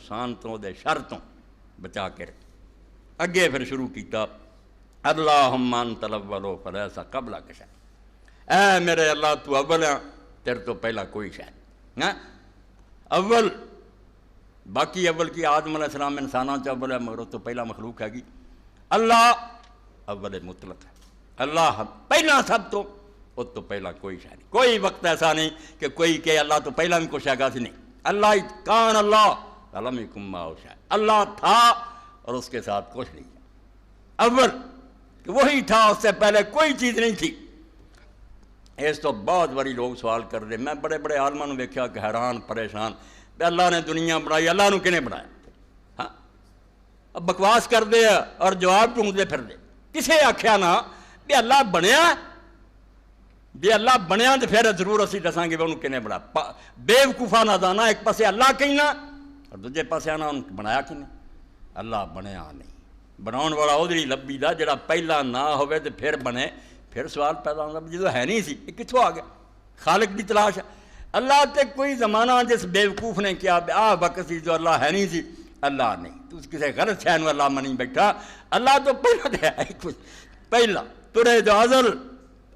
نقصان تو دے شر تو بچا کے رکھ۔ اگے پھر شروع کیتا اللہم انت الاول فلیس قبلک شیء، اے میرے اللہ تو اول ہے، تیرے تو پہلا کوئی شے نہیں اول۔ باقی اول کی آدم علیہ السلام انسانوں سے اول ہے، مگر تو پہلا مخلوق ہے گی۔ اللہ اول مطلق ہے، اللہ پہلا سب تو، اس تو پہلا کوئی شے نہیں۔ کوئی وقت ایسا نہیں کہ کوئی کہ اللہ تو پہلا بھی کچھ ہے گا سی، نہیں۔ اللہ کان اللہ لم یکن معہ شیء، اللہ تھا اور اس کے ساتھ کچھ نہیں ہے، اول کہ وہی تھا، اس سے پہلے کوئی چیز نہیں تھی۔ اس تو بہت بڑی لوگ سوال کر دے، میں بڑے بڑے عالموں نے دیکھا کہ حیران پریشان، کہ اللہ نے دنیا بنائی، اللہ نے کنے بنایا؟ ہاں اب بکواس کر دے اور جواب ڈھونڈ دے پھر دے۔ کسے آکھیا نا بھی اللہ بنیا؟ بھی اللہ بنیا تو پھر ضرور اسی دساں گے بھی انہوں کنے بنایا۔ بیوقوفا نہ دانا، ایک پاسے اللہ کہنا اور دوجے پاسے آنا انہوں بنایا کنے؟ اللہ بنیا نہیں، بناؤن والا ادھر ہی لبی دا جڑا پہلا نہ ہوئے تو پھر بنے۔ پھر سوال پیدا ہوتا جدو ہے نہیں سی یہ کتوں آ گیا؟ خالق کی تلاش ہے۔ اللہ تے کوئی زمانہ جس بیوقوف نے کیا آ وقت سی جو اللہ ہے نہیں سی، اللہ نہیں، تو کسی غلط شے نو اللہ منی بیٹھا۔ اللہ تو پہلا تو ہے کچھ، پہلا ترے جو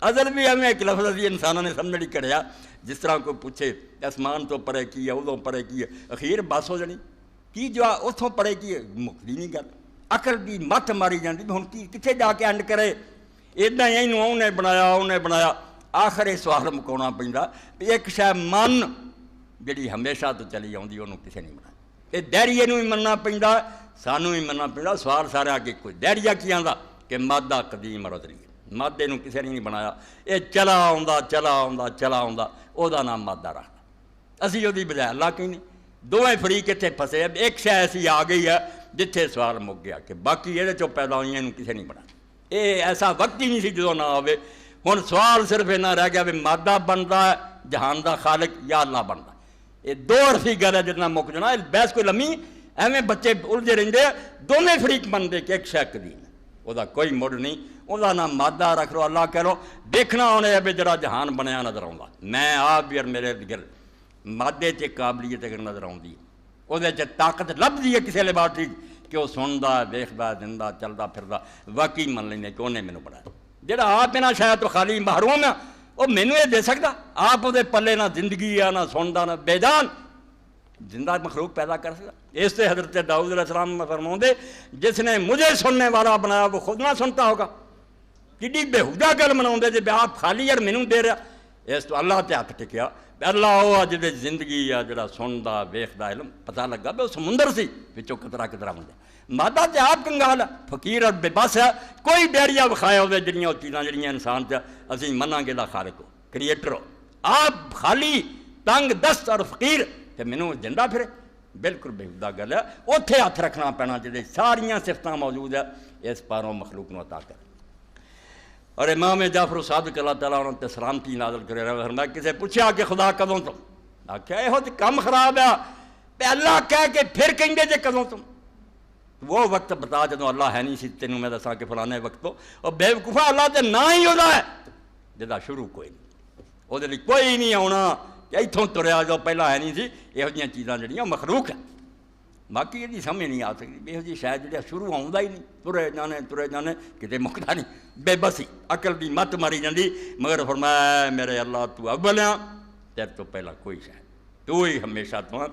ازل بھی ہمیں ایک لفظ سی انسانوں نے سمجھ نہیں کریا۔ جس طرح کوئی پوچھے اسمان تو پرے کی ہے، ادوں پرے کی ہے، اخیر بس ہو جانی کی جو اتوں پرے کی ہے، مکتی نہیں گل، عقل دی مت ماری جاتی بھی ہوں کی کتنے جا کے اینڈ کرے؟ ادھا ہی انہیں بنایا آخر یہ سوال مکاؤنا پہنتا بھی ایک شے من جڑی ہمیشہ تو چلی آتی انہوں کسے نہیں بنایا۔ یہ دہریے بھی مننا پہنتا، سانوں بھی مننا پہنتا۔ سوال سارے آگے کوئی دہریہ کی آتا کہ مادہ قدیم اور ازلی، مادے نو کسے نے نہیں بنایا، یہ چلا آندا او دا نام مادہ رکھتا، اسی وہ بجائے اللہ کہیں نہیں۔ دونوں فریق اتنے پھسے، ایک شے ایسی آ گئی ہے جتھے سوال مک گیا کہ باقی یہ چو پیدا ہوئی ہیں کسے نہیں بنایا۔ یہ ایسا وقت ہی نہیں سی جدو نہ ہوئے۔ ہوں سوال صرف یہ نہ رہ گیا بھی مادہ بنتا ہے جہان دا خالق یا اللہ بنتا ہے۔ یہ دو عرفی گل ہے جتنا مک جانا، بحث کوئی لمھی ایویں بچے الجھے رہتے، دونوں فریق بنتے کہ ایک شے قدیم ہے، وہ کوئی مڑ نہیں، وہ نام مادہ رکھ لو، اللہ کہہ لو۔ دیکھنا ہونے ہے بھی جڑا جہان بنیا نظر آؤں، میں آپ بھی اور میرے گر مادے چ قابلیت اگر نظر آتی ہے، وہ طاقت لبھی ہے کسی لیبارٹری کہ وہ سنتا ویکھتا زندہ چلتا پھرتا، واقعی من لینے کہ انہیں مینوں بنایا۔ جڑا آپ نہ شاید تو خالی محروم ہے، وہ مینوں یہ دے سکتا؟ آپ وہ پلے نہ زندگی ہے، نہ سنتا، نہ بے جان زندہ مخلوق پیدا کر سکتا؟ اس سے حضرت داؤد علیہ السلام فرماؤں دے جس نے مجھے سننے والا بنایا وہ خود نہ سنتا ہوگا۔ کڈی بےہودہ گل مناؤں دے جی آپ خالی یار مینوں دے رہا۔ اس تو اللہ تے ہاتھ ٹکیا، اللہ وہ جی زندگی ہے جڑا سنتا ویکھدا علم پتہ لگا بھی وہ سمندر سی وچوں قطرہ قطرہ بن جائے۔ مادہ تے آپ کنگال ہے، فقیر اور بے بس ہے، کوئی ڈیریا وکھایا ہوئے جڑیاں چیزاں جڑیاں انسان تے اسی مناں گے دا خالق ہو، کریٹر ہو، آپ خالی تنگ دست اور فقیر تے مینوں زندہ پھرے، بالکل بےہودہ گل ہے۔ اوتھے ہاتھ رکھنا پینا جڑے ساریاں صفتاں موجود ہے اس پاروں مخلوق نو عطا کر۔ اور امام جعفر صادق اللہ تعالیٰ انہوں نے سلامتی نازل کرے رہے فرمایا کسے پوچھا کہ خدا کدوں تم؟ آکھیا یہو تے کم خراب ہے تے اللہ کہہ کے پھر کہیں گے جے کدوں تم؟ وہ وقت بتا جدوں اللہ ہے نہیں سی تینوں میں دساں کہ فلانے وقت تو، اور بے وقوفا اللہ تے نہ ہی ہوتا ہے جدا شروع کوئی نہیں، وہ کوئی نہیں آنا کہ اتوں تریا جو پہلا ہے نہیں سی۔ یہو جہاں چیزاں جڑیاں مخلوق ہیں، باقی یہ سمجھ نہیں آ سکتی، یہو جی شاید جہاں شروع آؤں ہی نہیں، ترے جانے کتے مکتا نہیں، بے بسی عقل دی مت ماری جاندی۔ مگر فرمایا میرے اللہ تو اول ہے، تیرے تو پہلا کوئی شاید، تو ہی ہمیشہ تو